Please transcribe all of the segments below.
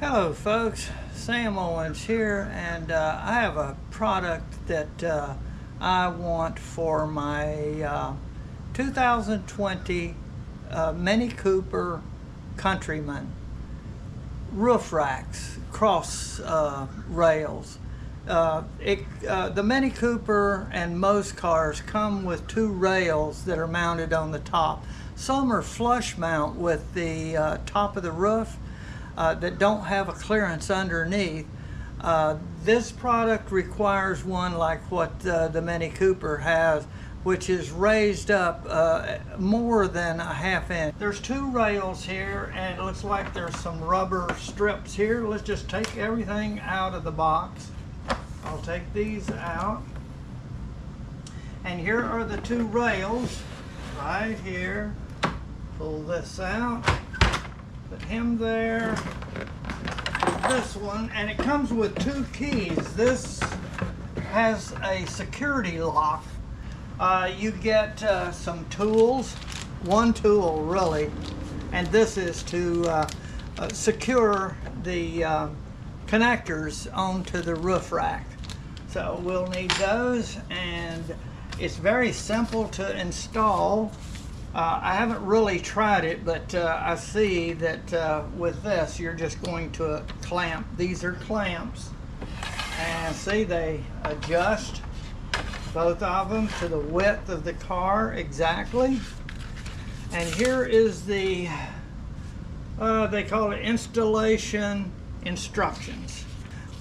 Hello folks, Sam Owens here, and I have a product that I want for my 2020 Mini Cooper Countryman roof racks, cross rails. The Mini Cooper and most cars come with two rails that are mounted on the top. Some are flush mount with the top of the roof that don't have a clearance underneath. This product requires one like what the Mini Cooper has, which is raised up more than a half inch. There's two rails here, and it looks like there's some rubber strips here. Let's just take everything out of the box. I'll take these out. And here are the two rails right here. Pull this out. Put him there, this one, and it comes with two keys. This has a security lock. You get some tools, one tool really, and this is to secure the connectors onto the roof rack. So we'll need those, and it's very simple to install. I haven't really tried it, but I see that with this you're just going to clamp. These are clamps, and see, they adjust, both of them, to the width of the car exactly. And here is the they call it installation instructions.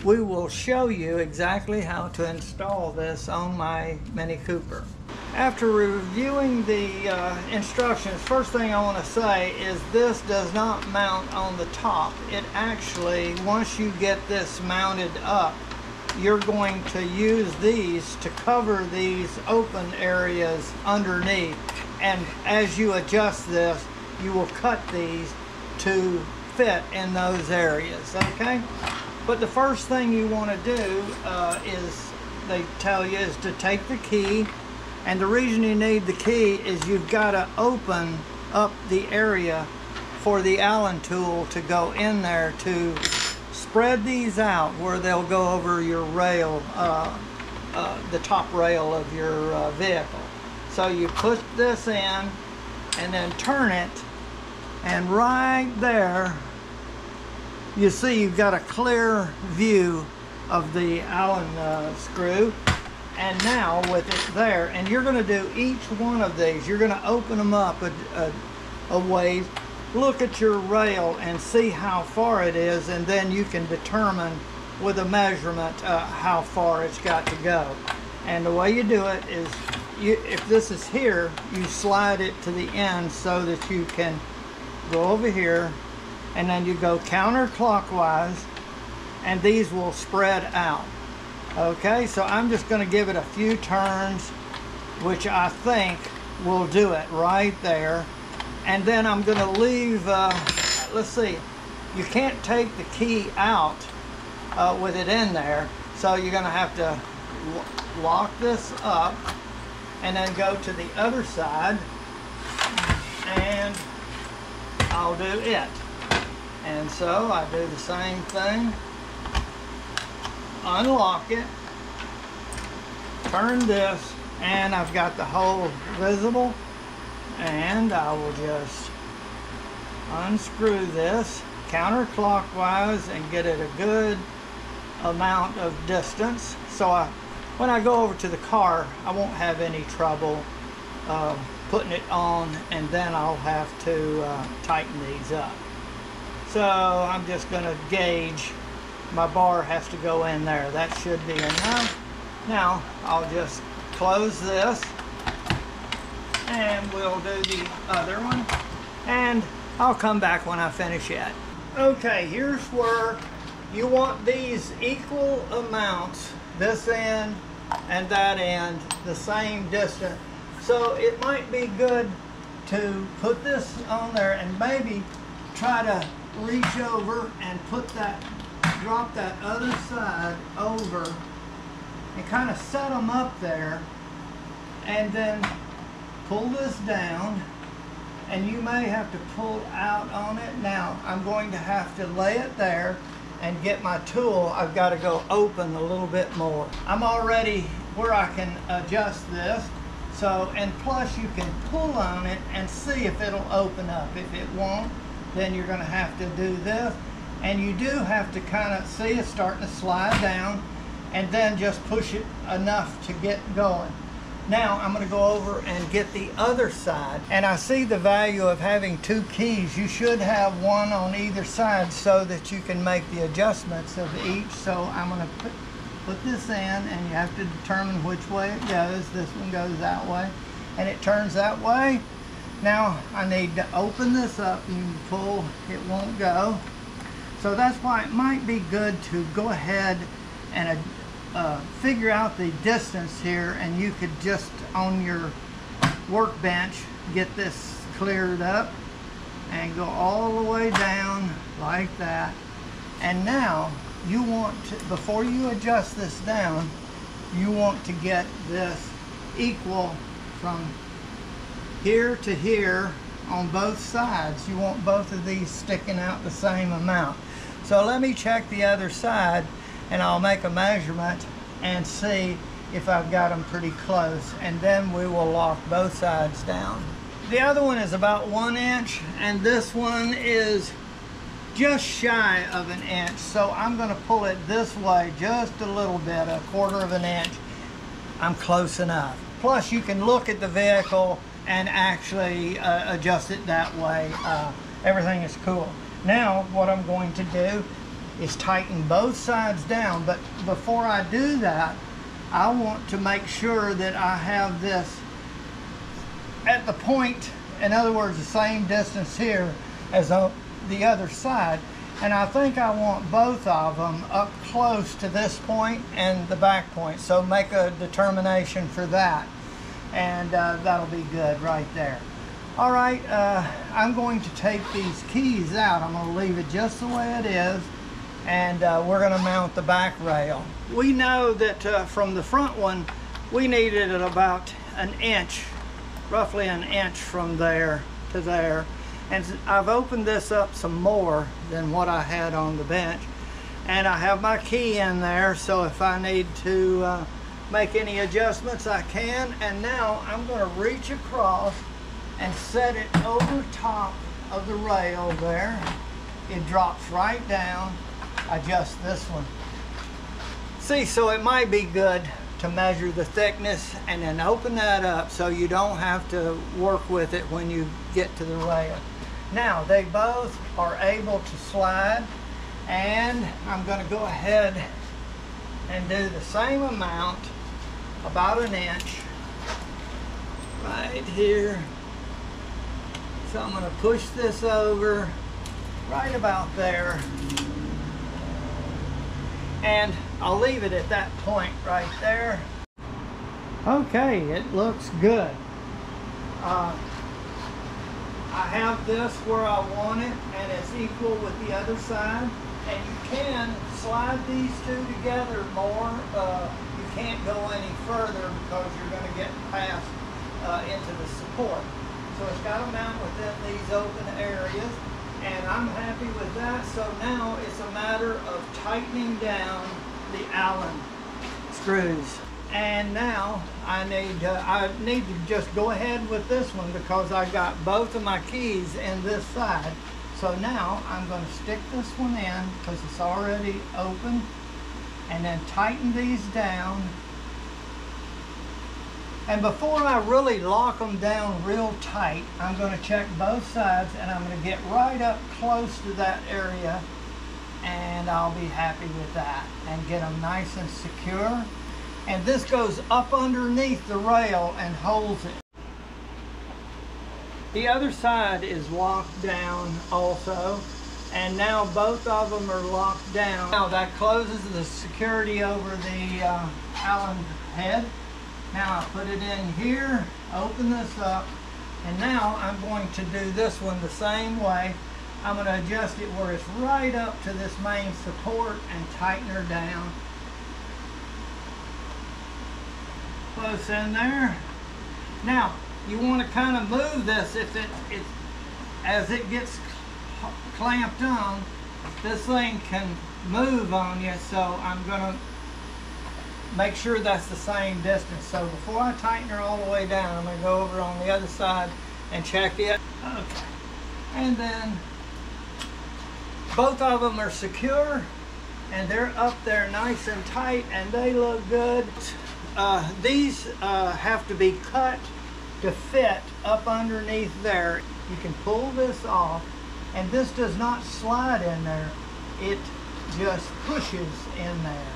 We will show you exactly how to install this on my Mini Cooper. After reviewing the instructions, first thing I want to say is this does not mount on the top. It actually, once you get this mounted up, you're going to use these to cover these open areas underneath. And as you adjust this, you will cut these to fit in those areas, okay? But the first thing you want to do is, they tell you, is to take the key. And the reason you need the key is you've got to open up the area for the Allen tool to go in there to spread these out where they'll go over your rail, the top rail of your vehicle. So you put this in and then turn it, and right there you see you've got a clear view of the Allen screw. And now with it there, and you're going to do each one of these, you're going to open them up a ways, look at your rail and see how far it is, and then you can determine with a measurement how far it's got to go. And the way you do it is, if this is here, you slide it to the end so that you can go over here, and then you go counterclockwise, and these will spread out. Okay, so I'm just going to give it a few turns, which I think will do it right there. And then I'm going to leave, let's see, you can't take the key out with it in there. So you're going to have to lock this up and then go to the other side, and I'll do it. And so I do the same thing. Unlock it, turn this, and I've got the hole visible, and I will just unscrew this counterclockwise and get it a good amount of distance, so when I go over to the car I won't have any trouble putting it on, and then I'll have to tighten these up. So I'm just going to gauge. My bar has to go in there. That should be enough. Now I'll just close this, and we'll do the other one, and I'll come back when I finish it. Okay, here's where you want these equal amounts, this end and that end, the same distance. So it might be good to put this on there and maybe try to reach over and put that, drop that other side over and kind of set them up there, and then pull this down and you may have to pull out on it. Now I'm going to have to lay it there and get my tool. I've got to go open a little bit more. I'm already where I can adjust this. So, and plus you can pull on it and see if it'll open up. If it won't, then you're going to have to do this. And you do have to kind of see it starting to slide down, and then just push it enough to get going. Now I'm going to go over and get the other side, and I see the value of having two keys. You should have one on either side so that you can make the adjustments of each. So I'm going to put this in, and you have to determine which way it goes. This one goes that way, and it turns that way. Now I need to open this up. You can pull, it won't go. So that's why it might be good to go ahead and figure out the distance here, and you could just on your workbench get this cleared up and go all the way down like that. And now you want to, before you adjust this down, you want to get this equal from here to here on both sides. You want both of these sticking out the same amount. So let me check the other side, and I'll make a measurement and see if I've got them pretty close, and then we will lock both sides down. The other one is about 1 inch, and this one is just shy of 1 inch. So I'm going to pull it this way just a little bit, 1/4 of an inch. I'm close enough. Plus you can look at the vehicle and actually adjust it that way. Everything is cool. Now what I'm going to do is tighten both sides down, but before I do that, I want to make sure that I have this at the point, in other words, the same distance here as on the other side. And I think I want both of them up close to this point and the back point. So make a determination for that, and that'll be good right there. All right, I'm going to take these keys out. I'm going to leave it just the way it is, and we're going to mount the back rail. We know that from the front one, we needed it about 1 inch, roughly 1 inch from there to there. And I've opened this up some more than what I had on the bench. And I have my key in there, so if I need to make any adjustments, I can. And now I'm going to reach across and set it over top of the rail there. It drops right down. Adjust this one. See, so it might be good to measure the thickness and then open that up so you don't have to work with it when you get to the rail. Now they both are able to slide, and I'm going to go ahead and do the same amount, about 1 inch right here. So I'm going to push this over right about there, and I'll leave it at that point right there. Okay, it looks good. I have this where I want it, and it's equal with the other side. And you can slide these two together more. You can't go any further because you're going to get past into the support. So it's got to mount within these open areas, and I'm happy with that. So now it's a matter of tightening down the Allen screws. And now I need to just go ahead with this one because I got both of my keys in this side. So now I'm going to stick this one in because it's already open, and then tighten these down. And before I really lock them down real tight, I'm going to check both sides, and I'm going to get right up close to that area, and I'll be happy with that and get them nice and secure. And this goes up underneath the rail and holds it. The other side is locked down also, and now both of them are locked down. Now that closes the security over the Allen head. Now I put it in here, open this up, and now I'm going to do this one the same way. I'm going to adjust it where it's right up to this main support and tighten her down. Close in there. Now you want to kind of move this if it's as it gets clamped on, this thing can move on you, so I'm gonna make sure that's the same distance. So before I tighten her all the way down, I'm gonna go over on the other side and check it. Okay. And then both of them are secure and they're up there nice and tight and they look good. These have to be cut to fit up underneath there. You can pull this off, and this does not slide in there. It just pushes in there.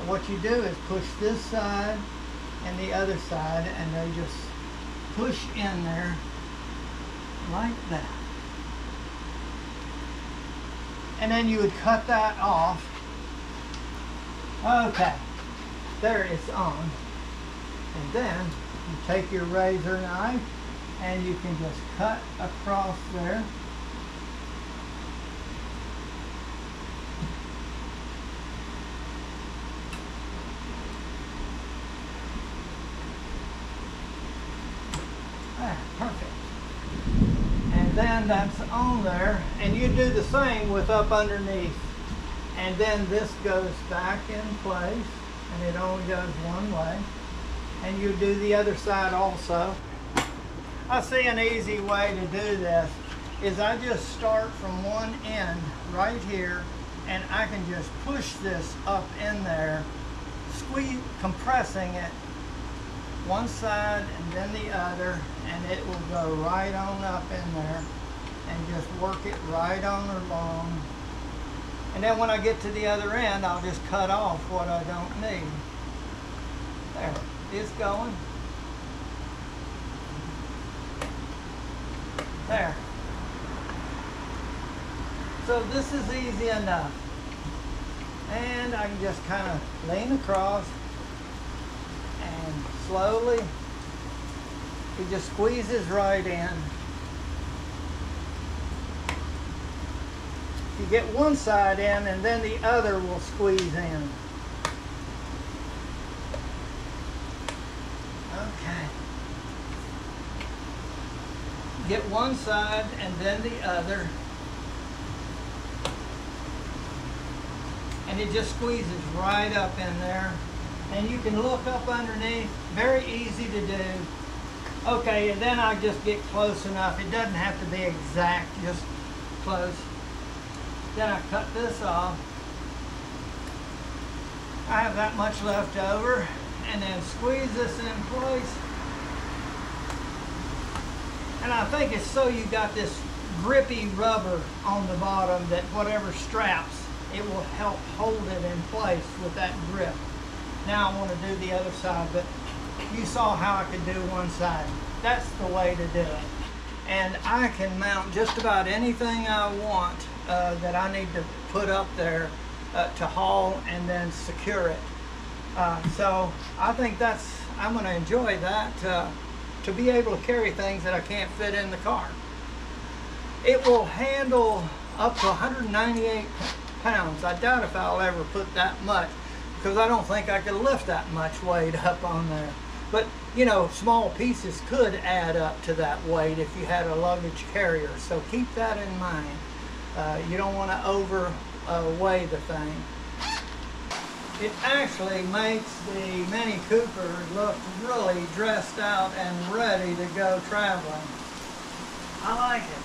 What you do is push this side and the other side, and they just push in there like that. And then you would cut that off. Okay, there it's on. And then you take your razor knife and you can just cut across there. Perfect. And then that's on there, and you do the same with up underneath. And then this goes back in place, and it only goes one way. And you do the other side also. I see an easy way to do this is I just start from one end right here, and I can just push this up in there, squeeze, compressing it one side and then the other, and it will go right on up in there, and just work it right on along. And then when I get to the other end, I'll just cut off what I don't need. There, it's going. There. So this is easy enough. And I can just kind of lean across and slowly, it just squeezes right in. You get one side in and then the other will squeeze in. Okay. Get one side and then the other. And it just squeezes right up in there. And you can look up underneath, very easy to do. Okay, and then I just get close enough. It doesn't have to be exact, just close. Then I cut this off. I have that much left over, and then squeeze this in place. And I think it's so you got this grippy rubber on the bottom that whatever straps, it will help hold it in place with that grip. Now I want to do the other side, but you saw how I could do one side. That's the way to do it. And I can mount just about anything I want that I need to put up there to haul and then secure it. So I think I'm going to enjoy that, to be able to carry things that I can't fit in the car. It will handle up to 198 pounds. I doubt if I'll ever put that much, because I don't think I could lift that much weight up on there. But, you know, small pieces could add up to that weight if you had a luggage carrier. So keep that in mind. You don't want to overweigh the thing. It actually makes the Mini Cooper look really dressed out and ready to go traveling. I like it.